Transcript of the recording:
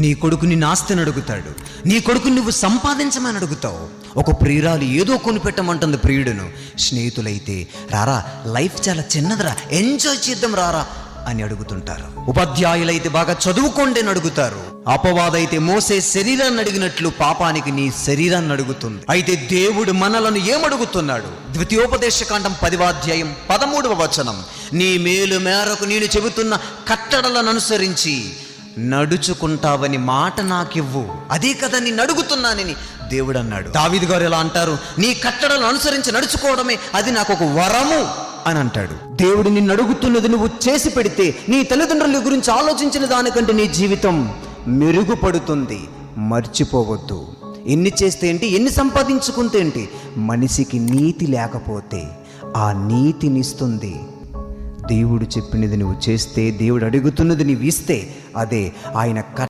నీ కొడుకు నిన్ను ఆస్తిని అడుగుతాడు, నీ కొడుకుని నువ్వు సంపాదించమని అడుగుతావు. ఒక ప్రియురాలు ఏదో కొనిపెట్టమంటుంది ప్రియుడును. స్నేహితులైతే రారా, లైఫ్ చాలా చిన్నదిరా, ఎంజాయ్ చేద్దాం రారా అని అడుగుతుంటారు. ఉపాధ్యాయులైతే బాగా చదువుకోండి అని అడుగుతారు. అపవాదైతే మోసే శరీరాన్ని అడిగినట్లు పాపానికి నీ శరీరాన్ని అడుగుతుంది. అయితే దేవుడు మనలను ఏమడుగుతున్నాడు? ద్వితీయోపదేశకాండం 10వ అధ్యాయం 13వ వచనం, నీ మేలు మేరకు నేను చెబుతున్న కట్టడలను అనుసరించి నడుచుకుంటావని మాట నాకివ్వు. అదే కదా నేను అడుగుతున్నానని దేవుడు అన్నాడు. దావీదు గారు ఎలా అంటారు? నీ కట్టడలను అనుసరించి నడుచుకోవడమే అది నాకు ఒక వరము అని అంటాడు. దేవుడు నిన్ను అడుగుతున్నది నువ్వు చేసి పెడితే నీ తల్లిదండ్రుల గురించి ఆలోచించిన దానికంటే నీ జీవితం మెరుగుపడుతుంది. మర్చిపోవద్దు. ఎన్ని చేస్తే ఏంటి, ఎన్ని సంపాదించుకుంటే ఏంటి, మనిషికి నీతి లేకపోతే ఆ నీతినిస్తుంది. దేవుడు చెప్పినది నువ్వు చేస్తే, దేవుడు అడుగుతున్నది నీవు ఇస్తే, అదే ఆయన